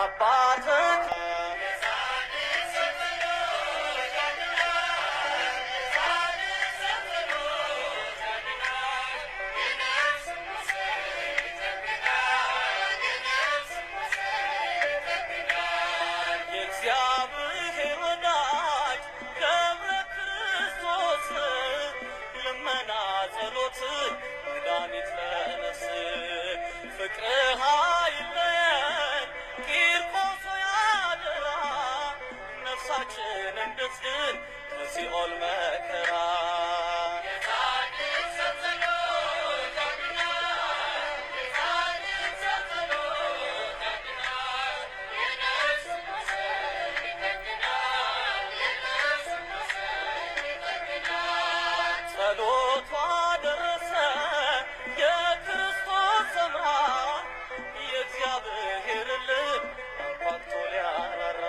አባትህ የእግዚአብሔር ወዳጅ ገብረ ክርስቶስ ልመና ጸሎት መድኃኒት ለነፍስ ፍቅርህ አይለየን ቂርቆስ ያደራ ነፍሳችን እንድትድን ከሲኦል መከራ ጸሎቷ ደረሰ የክርስቶስ ሰምራ የእግዚአብሔር ልብ አንኳኩቶ ሊያራራ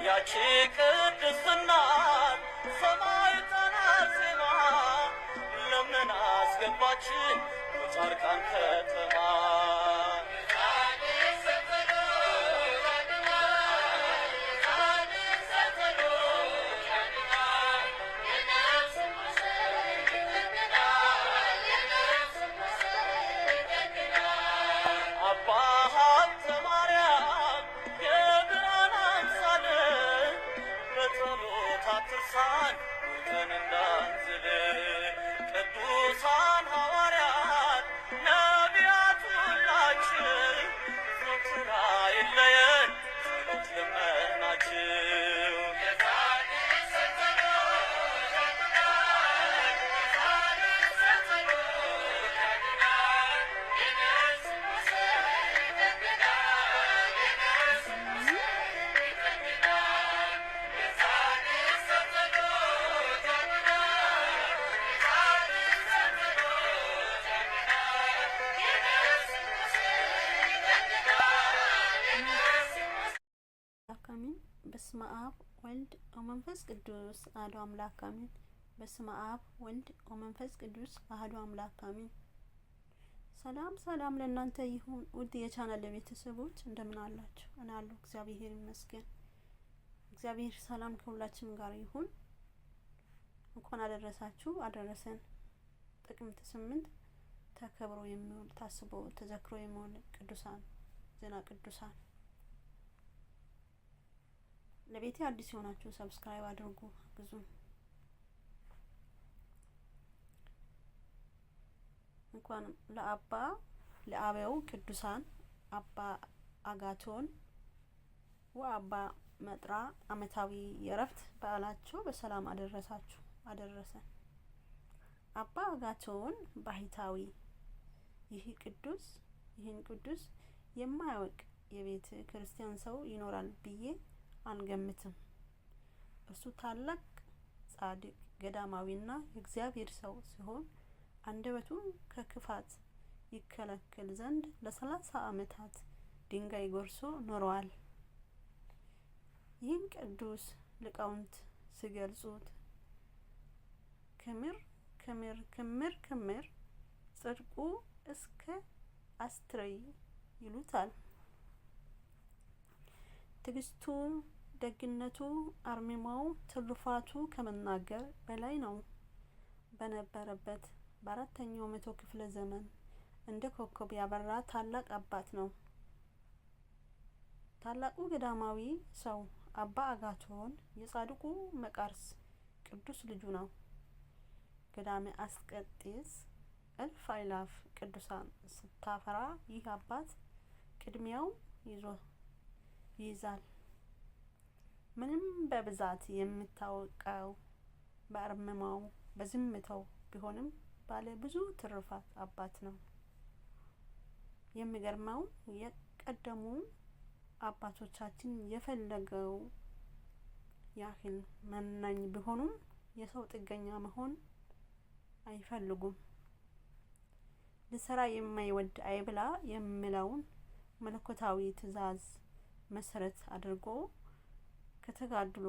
ያቺ ቅድስት እናት ሰማዕቷ አርሴማ ለምን አስገባችን በጻድቃን ከተማ አባ ሀብተ ማርያም የብርሃን አምሳል በጸሎት አትርሳን ወድቀን እንዳንዝል ቅዱሳን ሐዋርያት ነቢያት ሁላችን ዘወትር አይለየን ጸሎት ልመናችሁ አሜን። በስመ አብ ወልድ ወመንፈስ ቅዱስ አሐዱ አምላክ አሜን። በስመ አብ ወልድ ወመንፈስ ቅዱስ አሐዱ አምላክ አሜን። ሰላም ለእናንተ ይሁን ውድ የቻናል ቤተሰቦች እንደምን አላችሁ? እኔ አለሁ እግዚአብሔር ይመስገን። እግዚአብሔር ሰላም ከሁላችን ጋር ይሁን። እንኳን አደረሳችሁ አደረሰን። ጥቅምት 8 ተከብሮ የሚውል ታስቦ ተዘክሮ የሚውል ቅዱሳን ዜና ቅዱሳን ለቤቴ አዲስ የሆናችሁ ሰብስክራይብ አድርጉ ግዙ። እንኳን ለአበው ቅዱሳን አባ አጋቶን ወአባ መጥራ አመታዊ የረፍት በዓላቸው በሰላም አደረሳችሁ አደረሰን። አባ አጋቶን ባህታዊ ይህን ቅዱስ የማያውቅ የቤተ ክርስቲያን ሰው ይኖራል ብዬ አንገምትም። እሱ ታላቅ ጻድቅ ገዳማዊና የእግዚአብሔር ሰው ሲሆን አንደበቱን ከክፋት ይከለክል ዘንድ ለ30 ዓመታት ድንጋይ ጎርሶ ኖሯል። ይህን ቅዱስ ሊቃውንት ሲገልጹት ክምር ጽድቁ እስከ አስትረይ ይሉታል። ትግስቱ፣ ደግነቱ፣ አርምሞው፣ ትሩፋቱ ከመናገር በላይ ነው። በነበረበት በ4ኛው መቶ ክፍለ ዘመን እንደ ኮከብ ያበራ ታላቅ አባት ነው። ታላቁ ገዳማዊ ሰው አባ አጋቶን የጻድቁ መቃርስ ቅዱስ ልጁ ነው። ገዳመ አስቄጥስ እልፍ አእላፍ ቅዱሳን ስታፈራ ይህ አባት ቅድሚያው ይይዛል። ምንም በብዛት የሚታወቀው በአርምሞው በዝምታው ቢሆንም ባለ ብዙ ትሩፋት አባት ነው። የሚገርመው የቀደሙ አባቶቻችን የፈለገው ያህል መናኝ ቢሆኑም የሰው ጥገኛ መሆን አይፈልጉም። ልሰራ የማይወድ አይብላ የሚለውን መለኮታዊ ትእዛዝ መሰረት አድርጎ ከተጋድሎ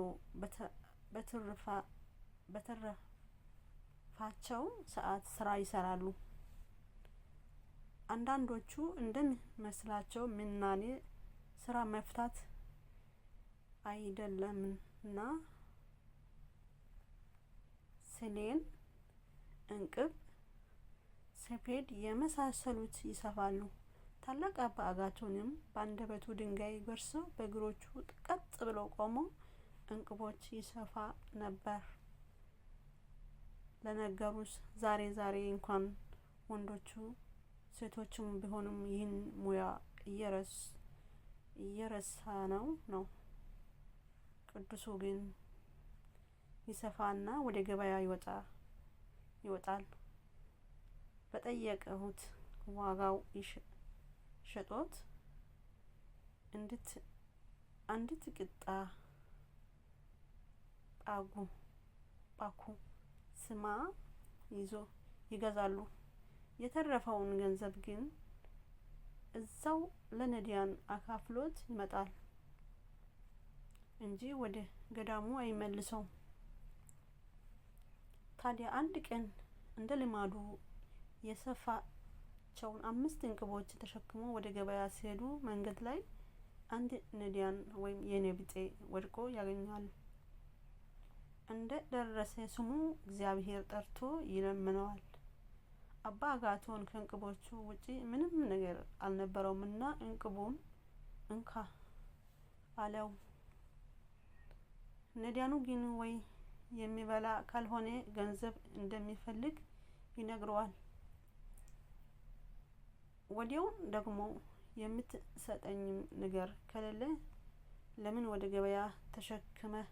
በተረፋቸው ሰዓት ስራ ይሰራሉ። አንዳንዶቹ እንደሚመስላቸው ምናኔ ስራ መፍታት አይደለምና ሰሌን፣ እንቅብ፣ ሰፌድ የመሳሰሉት ይሰፋሉ። ታላቅ አባ አጋቶንም በአንደበቱ ድንጋይ ጎርሶ በእግሮቹ ቀጥ ብሎ ቆሞ እንቅቦች ይሰፋ ነበር። ለነገሩስ ዛሬ እንኳን ወንዶቹ ሴቶችም ቢሆንም ይህን ሙያ እየረሳ ነው። ቅዱሱ ግን ይሰፋና ወደ ገበያ ይወጣል። በጠየቀሁት ዋጋው ሸጦት አንዲት ቅጣ ጳኩ ስማ ይዞ ይገዛሉ። የተረፈውን ገንዘብ ግን እዛው ለነዳያን አካፍሎት ይመጣል እንጂ ወደ ገዳሙ አይመልሰውም። ታዲያ አንድ ቀን እንደ ልማዱ የሰፋቸውን 5 እንቅቦች ተሸክሞ ወደ ገበያ ሲሄዱ መንገድ ላይ አንድ ነዳያን ወይም የኔ ቢጤ ወድቆ ያገኛል። እንደ ደረሰ ስሙ እግዚአብሔር ጠርቶ ይለምነዋል። አባ አጋቶን ከእንቅቦቹ ውጪ ምንም ነገር አልነበረውምና እንቅቡን እንካ አለው። ነዳያኑ ግን ወይ የሚበላ ካልሆነ ገንዘብ እንደሚፈልግ ይነግረዋል። ወዲያውም ደግሞ የምትሰጠኝም ነገር ከሌለ ለምን ወደ ገበያ ተሸክመህ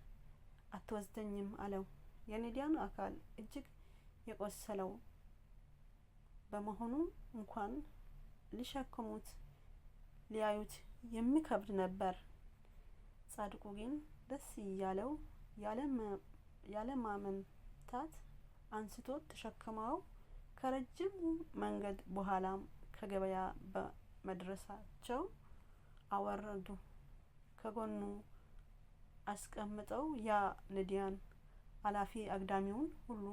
አትወስደኝም አለው። የነዳያኑ አካል እጅግ የቆሰለው በመሆኑ እንኳን ሊሸከሙት ሊያዩት የሚከብድ ነበር። ጻድቁ ግን ደስ እያለው ያለ ማመንታት አንስቶት ተሸክመው ከረጅም መንገድ በኋላም ከገበያ በመድረሳቸው አወረዱ። ከጎኑ አስቀምጠው ያ ነዳያን አላፊ አግዳሚውን ሁሉ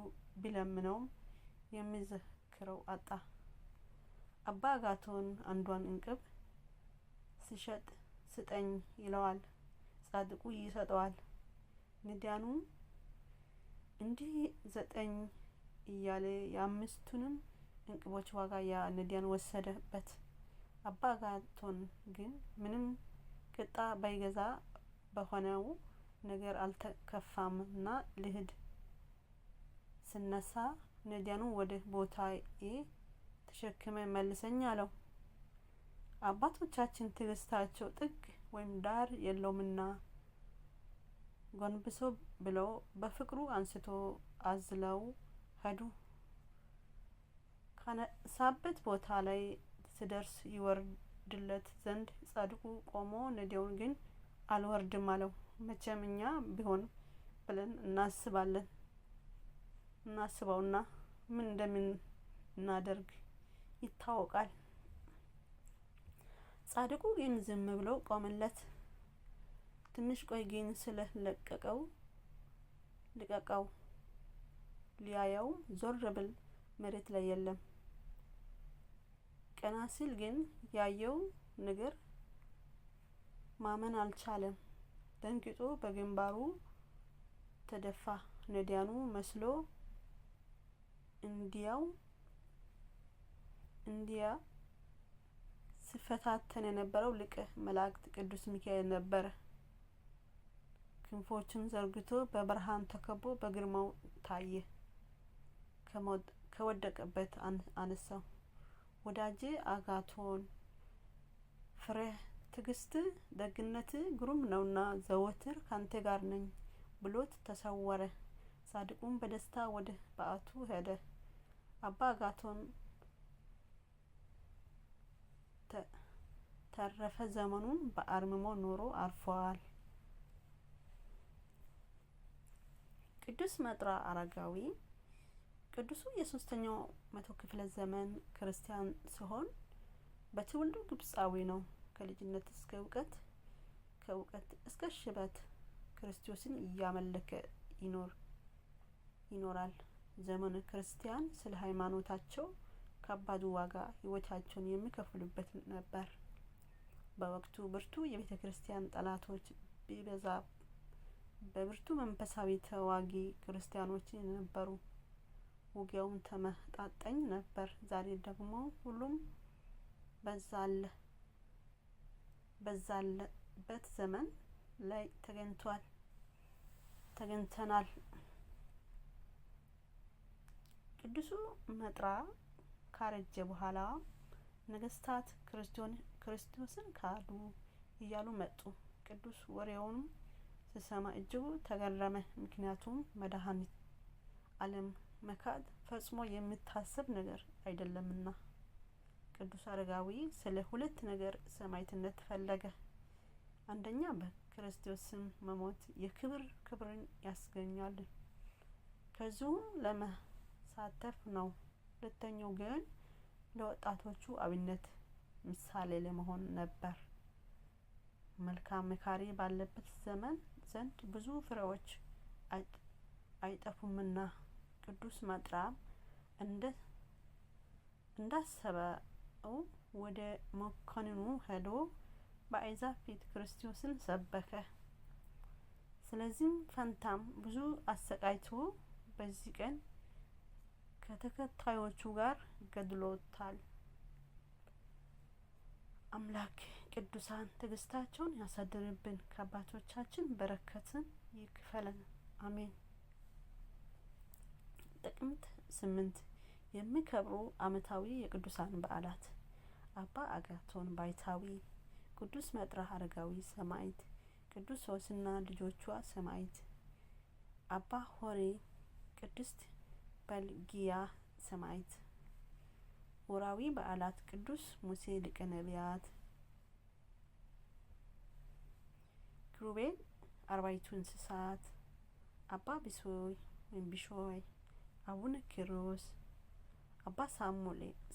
ቢለምነውም የሚዘክረው አጣ። አባ አጋቶን አንዷን እንቅብ ሲሸጥ ስጠኝ ይለዋል። ጻድቁ ይሰጠዋል። ነዳያኑም እንዲህ 9 እያለ የ5ቱንም እንቅቦች ዋጋ ያ ነዳያን ወሰደበት። አባ አጋቶን ግን ምንም ቅጣ ባይገዛ በሆነው ነገር አልተከፋምና ልሂድ ስነሳ ነዳያኑ ወደ ቦታዬ ተሸክመ መልሰኝ አለው። አባቶቻችን ትዕግስታቸው ጥግ ወይም ዳር የለውምና ጎንብሶ ብለው በፍቅሩ አንስቶ አዝለው ሄዱ። ካነሳበት ቦታ ላይ ሲደርስ ይወርድለት ዘንድ ጻድቁ ቆሞ ነዳያኑን ግን አልወርድም አለው። መቼም እኛ ቢሆን ብለን እናስበውና ምን እንደምናደርግ ይታወቃል። ጻድቁ ግን ዝም ብሎ ቆመለት። ትንሽ ቆይ ግን ስለለቀቀው ልቀቀው ሊያየው ዞር ብል መሬት ላይ የለም። ቀና ሲል ግን ያየው ነገር ማመን አልቻለም። ደንግጦ በግንባሩ ተደፋ። ነዳያኑ መስሎ እንዲያ ሲፈታተን የነበረው ሊቀ መላእክት ቅዱስ ሚካኤል ነበረ። ክንፎቹን ዘርግቶ በብርሃን ተከቦ በግርማው ታየ። ከወደቀበት አነሳው። ወዳጄ አጋቶን ፍሬ ትዕግስት ደግነት ግሩም ነውና ዘወትር ካንተ ጋር ነኝ ብሎት ተሰወረ። ጻድቁም በደስታ ወደ በዓቱ ሄደ። አባ አጋቶን ተረፈ ዘመኑን በአርምሞ ኖሮ አርፏል። ቅዱስ መጥራ አረጋዊ ቅዱሱ የ3ኛው መቶ ክፍለ ዘመን ክርስቲያን ሲሆን በትውልዱ ግብጻዊ ነው። ከልጅነት እስከ እውቀት ከእውቀት እስከ ሽበት ክርስቶስን እያመለከ ይኖራል። ዘመኑ ክርስቲያን ስለ ሃይማኖታቸው ከባድ ዋጋ ህይወታቸውን የሚከፍሉበት ነበር። በወቅቱ ብርቱ የቤተ ክርስቲያን ጠላቶች ቢበዛ በብርቱ መንፈሳዊ ተዋጊ ክርስቲያኖች ነበሩ። ውጊያውን ተመጣጣኝ ነበር። ዛሬ ደግሞ ሁሉም በዛለበት ዘመን ላይ ተገኝተናል። ቅዱሱ መጥራ ካረጀ በኋላ ነገስታት ክርስቶስን ካዱ እያሉ መጡ። ቅዱስ ወሬውን ሲሰማ እጅጉ ተገረመ። ምክንያቱም መድኃኒት ዓለም መካድ ፈጽሞ የሚታሰብ ነገር አይደለምና። ቅዱስ አረጋዊ ስለ ሁለት ነገር ሰማዕትነት ፈለገ። አንደኛ በክርስቶስ ስም መሞት ክብርን ያስገኛል፣ ከዚሁም ለመሳተፍ ነው። ሁለተኛው ግን ለወጣቶቹ አብነት ምሳሌ ለመሆን ነበር። መልካም መካሪ ባለበት ዘመን ዘንድ ብዙ ፍሬዎች አይጠፉምና። ቅዱስ መጥራ እንዳሰበው ወደ መኮንኑ ሄዶ በአሕዛብ ፊት ክርስቶስን ሰበከ። ስለዚህም ፈንታም ብዙ አሰቃይቶ በዚህ ቀን ከተከታዮቹ ጋር ገድሎታል። አምላክ ቅዱሳን ትዕግስታቸውን ያሳድርብን፣ ከአባቶቻችን በረከትን ይክፈለን፣ አሜን። ጥቅምት 8 የሚከበሩ ዓመታዊ የቅዱሳን በዓላት፦ አባ አጋቶን ባይታዊ፣ ቅዱስ መጥራ አረጋዊ ሰማዕት፣ ቅዱስ ሶስና ልጆቿ ሰማዕት፣ አባ ሆሬ፣ ቅድስት በልጊያ ሰማዕት። ወርሃዊ በዓላት፦ ቅዱስ ሙሴ ሊቀ ነቢያት፣ ኪሩቤል አርባዕቱ እንስሳት፣ አባ ቢሶይ ወይም ቢሾይ፣ አቡነ ኪሮስ፣ አባ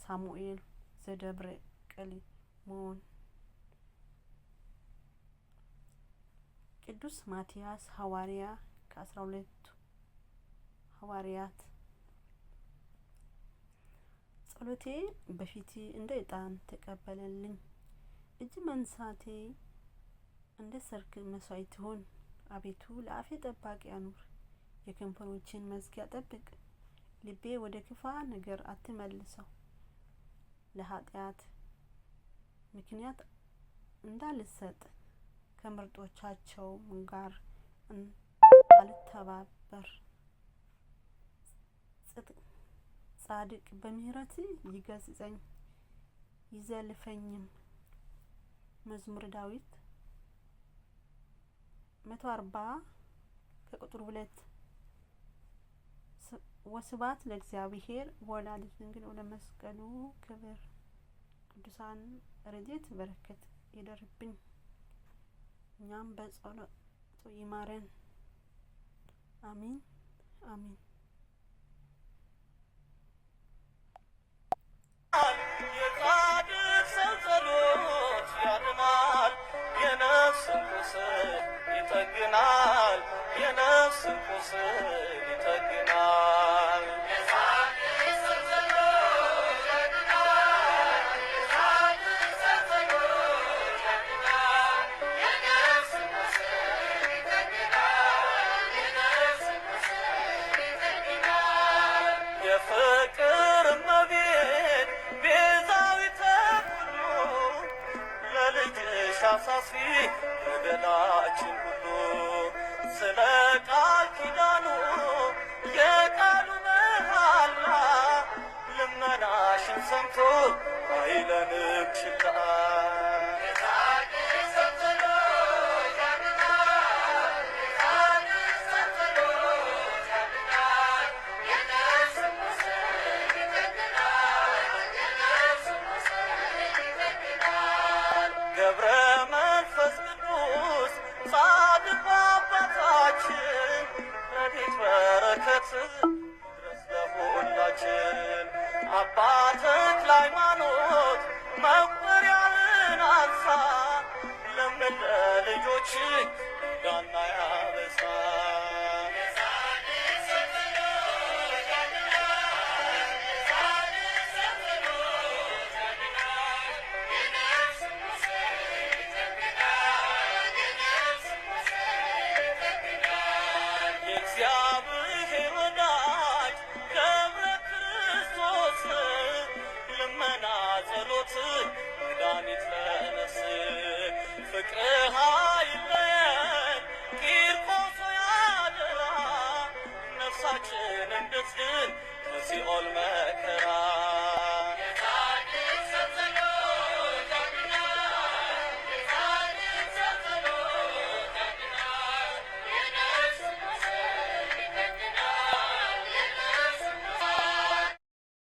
ሳሙኤል ዘደብረ ቀሊሞን፣ ቅዱስ ማቲያስ ሐዋርያ ከ12 ሐዋርያት። ጸሎቴ በፊት እንደ ዕጣን ተቀበለልኝ፣ እጅ መንሳቴ እንደ ሰርክ መስዋዕት ይሁን። አቤቱ ለአፌ ጠባቂ አኑር፣ የከንፈሮችን መዝጊያ ጠብቅ። ልቤ ወደ ክፋ ነገር አትመልሰው፣ ለኃጢአት ምክንያት እንዳልሰጥ ከምርጦቻቸው ጋር አልተባበር። ጻድቅ በምህረት ይገስጸኝ ይዘልፈኝም። መዝሙረ ዳዊት 140 ከቁጥር 2። ወስብሐት ለእግዚአብሔር ወለወላዲቱ ድንግል ወለመስቀሉ ክብር። ቅዱሳን ረድኤት በረከት ይደርብን፣ እኛም በጸሎቱ ይማረን፣ አሜን አሜን። የጻድቅ ሰው ጸሎት ያድናል፣ የነፍስን ቁስል ይጠግናል፣ የነፍስን ቁስል ይጠግናል። የፍቅር እመቤት ቤዛዊተ ኩሉ ለልጅሽ አሳስቢ በደላችን ሁሉ። ስለ ቃል ኪዳኑ የቃሉ መሃላ ልመናሽን ሰምቶ አይለንም ችላ። ገብረ መንፈስ ቅዱስ ጻድቁ አባታችን ረድኤት በረከት ድረስ ለሁላችን። አባ ተክለ ሃይማኖት መቁጠሪያህን አንሳ፣ ለምን ለልጆች ዳና ያበሳ። እንድትድን ከሲኦል መከራ